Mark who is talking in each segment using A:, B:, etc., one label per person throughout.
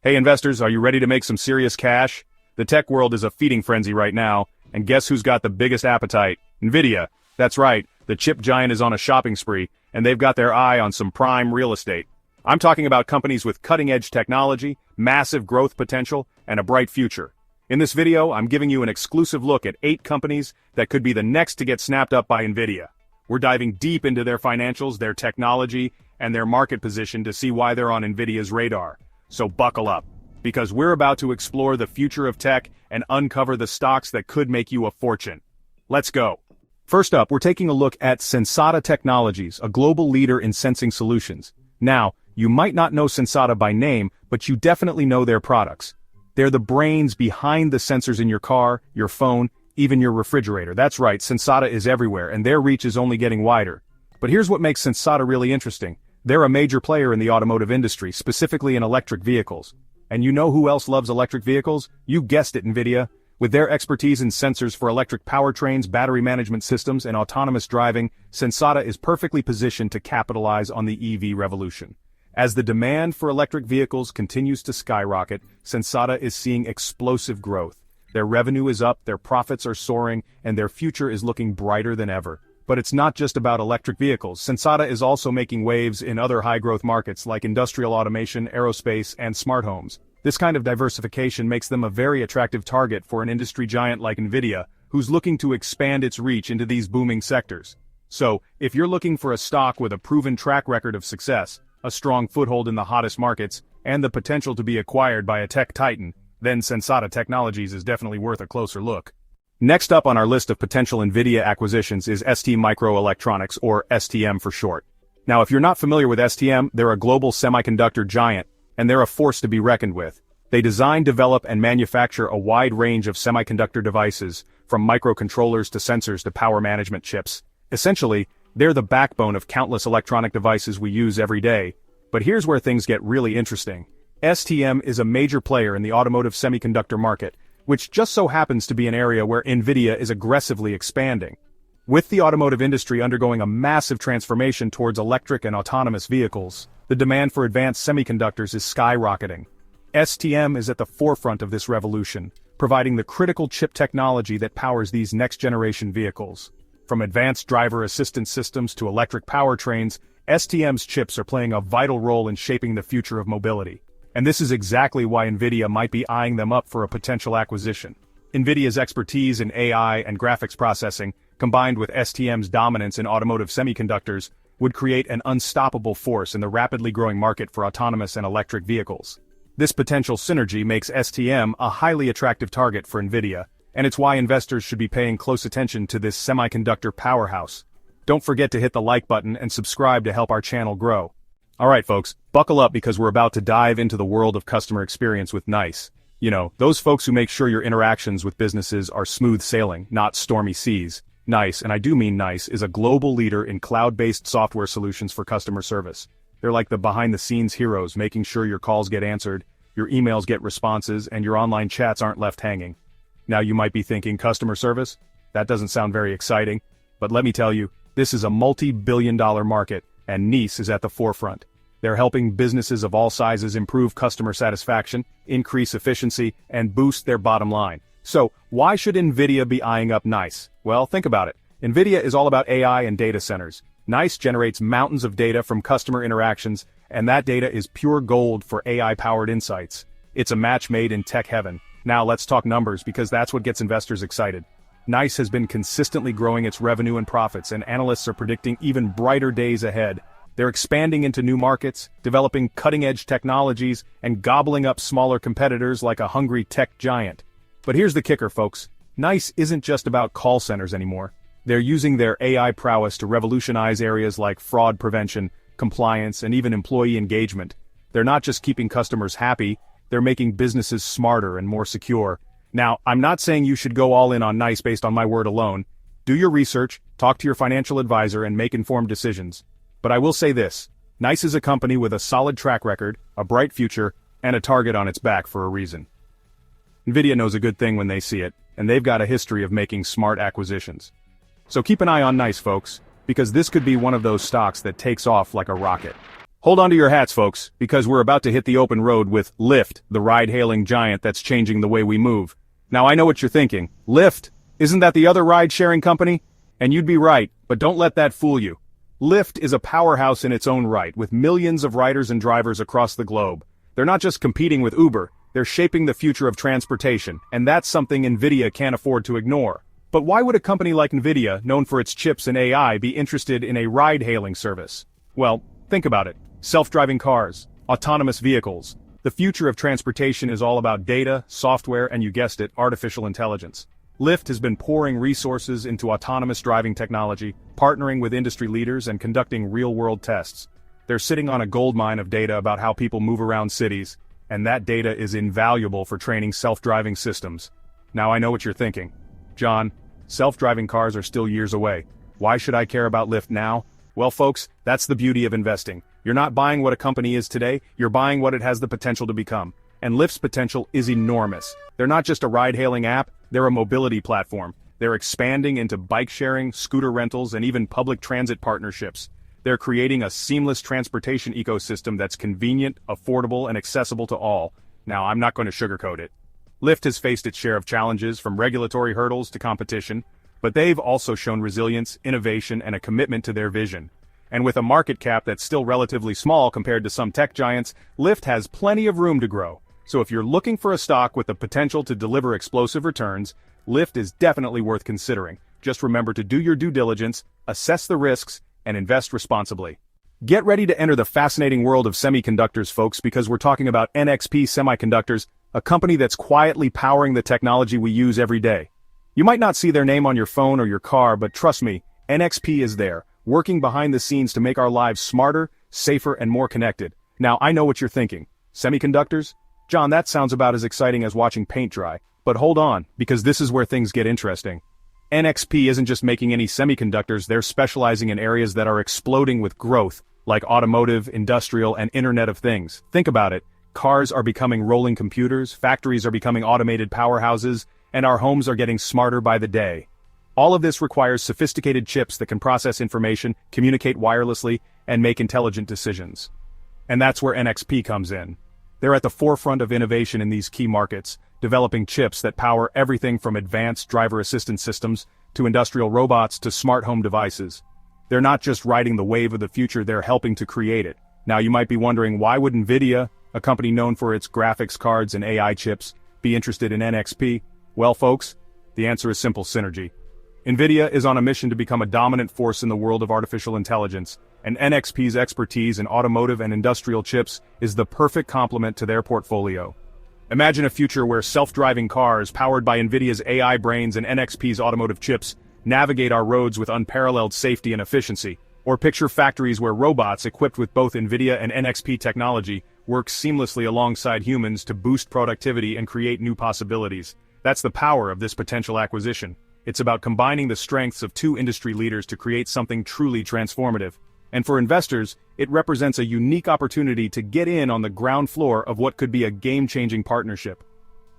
A: Hey investors, are you ready to make some serious cash? The tech world is a feeding frenzy right now, and guess who's got the biggest appetite? Nvidia. That's right, the chip giant is on a shopping spree, and they've got their eye on some prime real estate. I'm talking about companies with cutting-edge technology, massive growth potential, and a bright future. In this video, I'm giving you an exclusive look at 8 companies that could be the next to get snapped up by Nvidia. We're diving deep into their financials, their technology, and their market position to see why they're on Nvidia's radar. So buckle up, because we're about to explore the future of tech and uncover the stocks that could make you a fortune. Let's go. First up, we're taking a look at Sensata Technologies, a global leader in sensing solutions. Now, you might not know Sensata by name, but you definitely know their products. They're the brains behind the sensors in your car, your phone, even your refrigerator. That's right, Sensata is everywhere, and their reach is only getting wider. But here's what makes Sensata really interesting. They're a major player in the automotive industry, specifically in electric vehicles. And you know who else loves electric vehicles? You guessed it, Nvidia. With their expertise in sensors for electric powertrains, battery management systems, and autonomous driving, Sensata is perfectly positioned to capitalize on the EV revolution. As the demand for electric vehicles continues to skyrocket, Sensata is seeing explosive growth. Their revenue is up, their profits are soaring, and their future is looking brighter than ever. But it's not just about electric vehicles. Sensata is also making waves in other high-growth markets like industrial automation, aerospace, and smart homes. This kind of diversification makes them a very attractive target for an industry giant like Nvidia, who's looking to expand its reach into these booming sectors. So, if you're looking for a stock with a proven track record of success, a strong foothold in the hottest markets, and the potential to be acquired by a tech titan, then Sensata Technologies is definitely worth a closer look. Next up on our list of potential Nvidia acquisitions is STMicroelectronics, or STM for short. Now, if you're not familiar with STM, they're a global semiconductor giant, and they're a force to be reckoned with. They design, develop, and manufacture a wide range of semiconductor devices, from microcontrollers to sensors to power management chips. Essentially, they're the backbone of countless electronic devices we use every day. But here's where things get really interesting. STM is a major player in the automotive semiconductor market, which just so happens to be an area where Nvidia is aggressively expanding. With the automotive industry undergoing a massive transformation towards electric and autonomous vehicles, the demand for advanced semiconductors is skyrocketing. STM is at the forefront of this revolution, providing the critical chip technology that powers these next-generation vehicles. From advanced driver assistance systems to electric powertrains, STM's chips are playing a vital role in shaping the future of mobility. And this is exactly why Nvidia might be eyeing them up for a potential acquisition. Nvidia's expertise in AI and graphics processing, combined with STM's dominance in automotive semiconductors, would create an unstoppable force in the rapidly growing market for autonomous and electric vehicles. This potential synergy makes STM a highly attractive target for Nvidia, and it's why investors should be paying close attention to this semiconductor powerhouse. Don't forget to hit the like button and subscribe to help our channel grow. Alright folks, buckle up because we're about to dive into the world of customer experience with NICE. You know, those folks who make sure your interactions with businesses are smooth sailing, not stormy seas. NICE, and I do mean NICE, is a global leader in cloud-based software solutions for customer service. They're like the behind-the-scenes heroes, making sure your calls get answered, your emails get responses, and your online chats aren't left hanging. Now you might be thinking, customer service? That doesn't sound very exciting. But let me tell you, this is a multi-billion-dollar market, and NICE is at the forefront. They're helping businesses of all sizes improve customer satisfaction, increase efficiency, and boost their bottom line. So, why should Nvidia be eyeing up NICE? Well, think about it. Nvidia is all about AI and data centers. NICE generates mountains of data from customer interactions, and that data is pure gold for AI-powered insights. It's a match made in tech heaven. Now let's talk numbers, because that's what gets investors excited. NICE has been consistently growing its revenue and profits, and analysts are predicting even brighter days ahead. They're expanding into new markets, developing cutting-edge technologies, and gobbling up smaller competitors like a hungry tech giant. But here's the kicker, folks. NICE isn't just about call centers anymore. They're using their AI prowess to revolutionize areas like fraud prevention, compliance, and even employee engagement. They're not just keeping customers happy, they're making businesses smarter and more secure. Now, I'm not saying you should go all in on NICE based on my word alone. Do your research, talk to your financial advisor, and make informed decisions. But I will say this, NICE is a company with a solid track record, a bright future, and a target on its back for a reason. Nvidia knows a good thing when they see it, and they've got a history of making smart acquisitions. So keep an eye on NICE, folks, because this could be one of those stocks that takes off like a rocket. Hold on to your hats, folks, because we're about to hit the open road with Lyft, the ride-hailing giant that's changing the way we move. Now I know what you're thinking. Lyft? Isn't that the other ride-sharing company? And you'd be right, but don't let that fool you. Lyft is a powerhouse in its own right, with millions of riders and drivers across the globe. They're not just competing with Uber, they're shaping the future of transportation, and that's something Nvidia can't afford to ignore. But why would a company like Nvidia, known for its chips and AI, be interested in a ride-hailing service? Well, think about it. Self-driving cars, autonomous vehicles. The future of transportation is all about data, software, and you guessed it, artificial intelligence. Lyft has been pouring resources into autonomous driving technology, partnering with industry leaders and conducting real-world tests. They're sitting on a goldmine of data about how people move around cities, and that data is invaluable for training self-driving systems. Now I know what you're thinking. John, self-driving cars are still years away. Why should I care about Lyft now? Well, folks, that's the beauty of investing. You're not buying what a company is today, you're buying what it has the potential to become. And Lyft's potential is enormous. They're not just a ride-hailing app, they're a mobility platform. They're expanding into bike sharing, scooter rentals, and even public transit partnerships. They're creating a seamless transportation ecosystem that's convenient, affordable, and accessible to all. Now, I'm not going to sugarcoat it. Lyft has faced its share of challenges, from regulatory hurdles to competition, but they've also shown resilience, innovation, and a commitment to their vision. And with a market cap that's still relatively small compared to some tech giants, Lyft has plenty of room to grow. So if you're looking for a stock with the potential to deliver explosive returns, Lyft is definitely worth considering. Just remember to do your due diligence, assess the risks, and invest responsibly. Get ready to enter the fascinating world of semiconductors, folks, because we're talking about NXP Semiconductors, a company that's quietly powering the technology we use every day. You might not see their name on your phone or your car, but trust me, NXP is there, working behind the scenes to make our lives smarter, safer, and more connected. Now, I know what you're thinking. Semiconductors? John, that sounds about as exciting as watching paint dry. But hold on, because this is where things get interesting. NXP isn't just making any semiconductors, they're specializing in areas that are exploding with growth, like automotive, industrial, and Internet of Things. Think about it. Cars are becoming rolling computers, factories are becoming automated powerhouses, and our homes are getting smarter by the day. All of this requires sophisticated chips that can process information, communicate wirelessly, and make intelligent decisions. And that's where NXP comes in. They're at the forefront of innovation in these key markets, developing chips that power everything from advanced driver assistance systems to industrial robots to smart home devices. They're not just riding the wave of the future, they're helping to create it. Now you might be wondering, why would Nvidia, a company known for its graphics cards and AI chips, be interested in NXP? Well, folks, the answer is simple: synergy. Nvidia is on a mission to become a dominant force in the world of artificial intelligence, and NXP's expertise in automotive and industrial chips is the perfect complement to their portfolio. Imagine a future where self-driving cars powered by Nvidia's AI brains and NXP's automotive chips navigate our roads with unparalleled safety and efficiency. Or picture factories where robots equipped with both Nvidia and NXP technology work seamlessly alongside humans to boost productivity and create new possibilities. That's the power of this potential acquisition. It's about combining the strengths of two industry leaders to create something truly transformative. And for investors, it represents a unique opportunity to get in on the ground floor of what could be a game-changing partnership.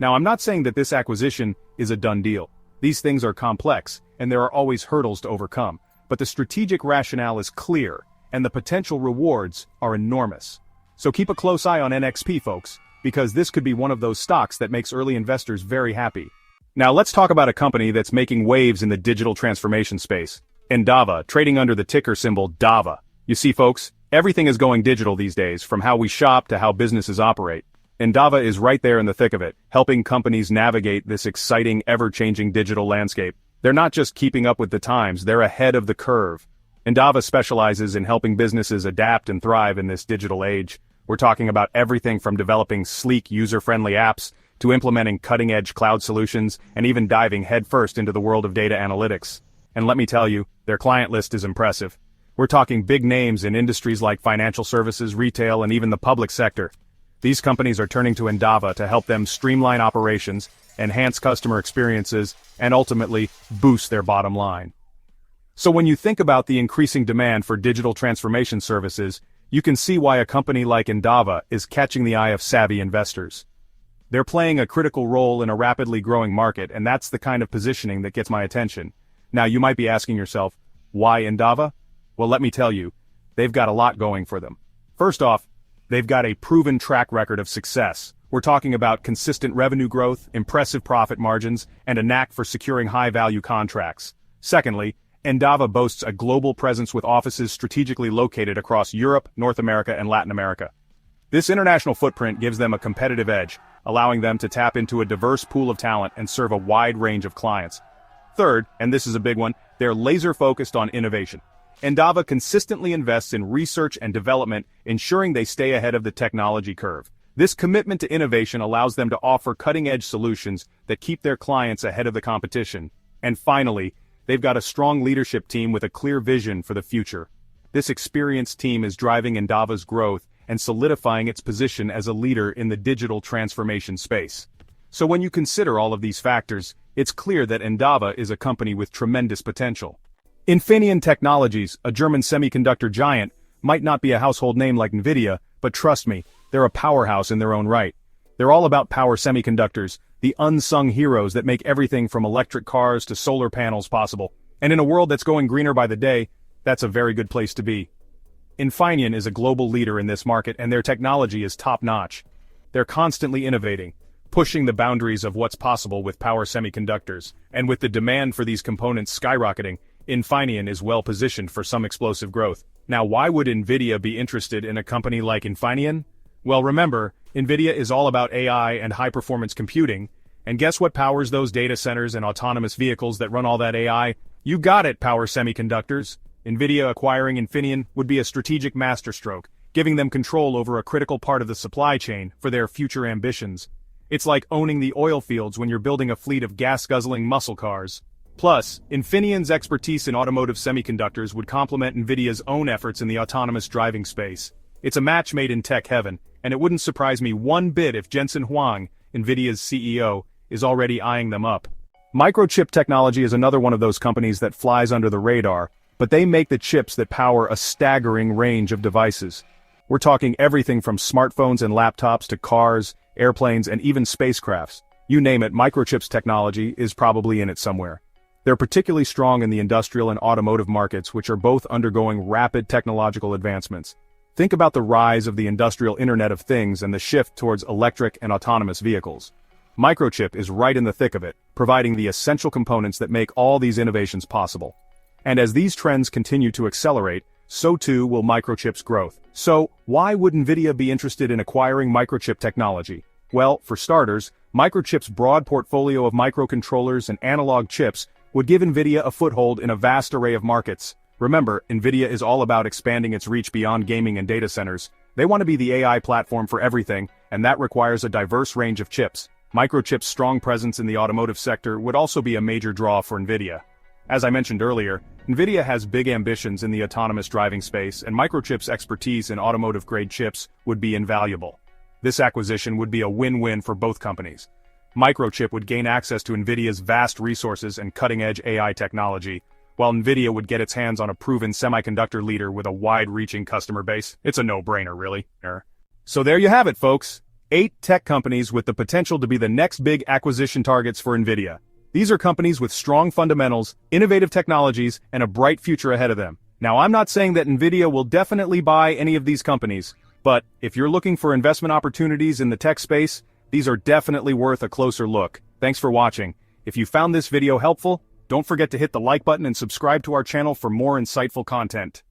A: Now, I'm not saying that this acquisition is a done deal. These things are complex, and there are always hurdles to overcome. But the strategic rationale is clear, and the potential rewards are enormous. So keep a close eye on NXP, folks, because this could be one of those stocks that makes early investors very happy. Now let's talk about a company that's making waves in the digital transformation space. Endava, trading under the ticker symbol DAVA. You see, folks, everything is going digital these days, from how we shop to how businesses operate. Endava is right there in the thick of it, helping companies navigate this exciting, ever-changing digital landscape. They're not just keeping up with the times, they're ahead of the curve. Endava specializes in helping businesses adapt and thrive in this digital age. We're talking about everything from developing sleek, user-friendly apps to implementing cutting-edge cloud solutions and even diving headfirst into the world of data analytics. And let me tell you, their client list is impressive. We're talking big names in industries like financial services, retail, and even the public sector. These companies are turning to Endava to help them streamline operations, enhance customer experiences, and ultimately boost their bottom line. So when you think about the increasing demand for digital transformation services, you can see why a company like Endava is catching the eye of savvy investors. They're playing a critical role in a rapidly growing market, and that's the kind of positioning that gets my attention. Now you might be asking yourself, why Endava? Well, let me tell you, they've got a lot going for them. First off, they've got a proven track record of success. We're talking about consistent revenue growth, impressive profit margins, and a knack for securing high-value contracts. Secondly, Endava boasts a global presence with offices strategically located across Europe, North America, and Latin America. This international footprint gives them a competitive edge, allowing them to tap into a diverse pool of talent and serve a wide range of clients. Third, and this is a big one, they're laser-focused on innovation. Endava consistently invests in research and development, ensuring they stay ahead of the technology curve. This commitment to innovation allows them to offer cutting-edge solutions that keep their clients ahead of the competition. And finally, they've got a strong leadership team with a clear vision for the future. This experienced team is driving Endava's growth and solidifying its position as a leader in the digital transformation space. So when you consider all of these factors, it's clear that Endava is a company with tremendous potential. Infineon Technologies, a German semiconductor giant, might not be a household name like Nvidia, but trust me, they're a powerhouse in their own right. They're all about power semiconductors, the unsung heroes that make everything from electric cars to solar panels possible. And in a world that's going greener by the day, that's a very good place to be. Infineon is a global leader in this market and their technology is top-notch. They're constantly innovating, pushing the boundaries of what's possible with power semiconductors, and with the demand for these components skyrocketing, Infineon is well positioned for some explosive growth. Now, why would Nvidia be interested in a company like Infineon? Well, remember, Nvidia is all about AI and high-performance computing, and guess what powers those data centers and autonomous vehicles that run all that AI? You got it, power semiconductors. Nvidia acquiring Infineon would be a strategic masterstroke, giving them control over a critical part of the supply chain for their future ambitions. It's like owning the oil fields when you're building a fleet of gas-guzzling muscle cars. Plus, Infineon's expertise in automotive semiconductors would complement Nvidia's own efforts in the autonomous driving space. It's a match made in tech heaven, and it wouldn't surprise me one bit if Jensen Huang, Nvidia's CEO, is already eyeing them up. Microchip Technology is another one of those companies that flies under the radar, but they make the chips that power a staggering range of devices. We're talking everything from smartphones and laptops to cars, airplanes, and even spacecrafts. You name it, Microchip's technology is probably in it somewhere. They're particularly strong in the industrial and automotive markets, which are both undergoing rapid technological advancements. Think about the rise of the industrial Internet of Things and the shift towards electric and autonomous vehicles. Microchip is right in the thick of it, providing the essential components that make all these innovations possible. And as these trends continue to accelerate, so too will Microchip's growth. So, why would Nvidia be interested in acquiring Microchip Technology? Well, for starters, Microchip's broad portfolio of microcontrollers and analog chips would give Nvidia a foothold in a vast array of markets. Remember, Nvidia is all about expanding its reach beyond gaming and data centers. They want to be the AI platform for everything, and that requires a diverse range of chips. Microchip's strong presence in the automotive sector would also be a major draw for Nvidia. As I mentioned earlier, Nvidia has big ambitions in the autonomous driving space, and Microchip's expertise in automotive-grade chips would be invaluable. This acquisition would be a win-win for both companies. Microchip would gain access to Nvidia's vast resources and cutting-edge AI technology, while Nvidia would get its hands on a proven semiconductor leader with a wide-reaching customer base. It's a no-brainer, really. So there you have it, folks. 8 tech companies with the potential to be the next big acquisition targets for Nvidia. These are companies with strong fundamentals, innovative technologies, and a bright future ahead of them. Now, I'm not saying that Nvidia will definitely buy any of these companies, but if you're looking for investment opportunities in the tech space, these are definitely worth a closer look. Thanks for watching. If you found this video helpful, don't forget to hit the like button and subscribe to our channel for more insightful content.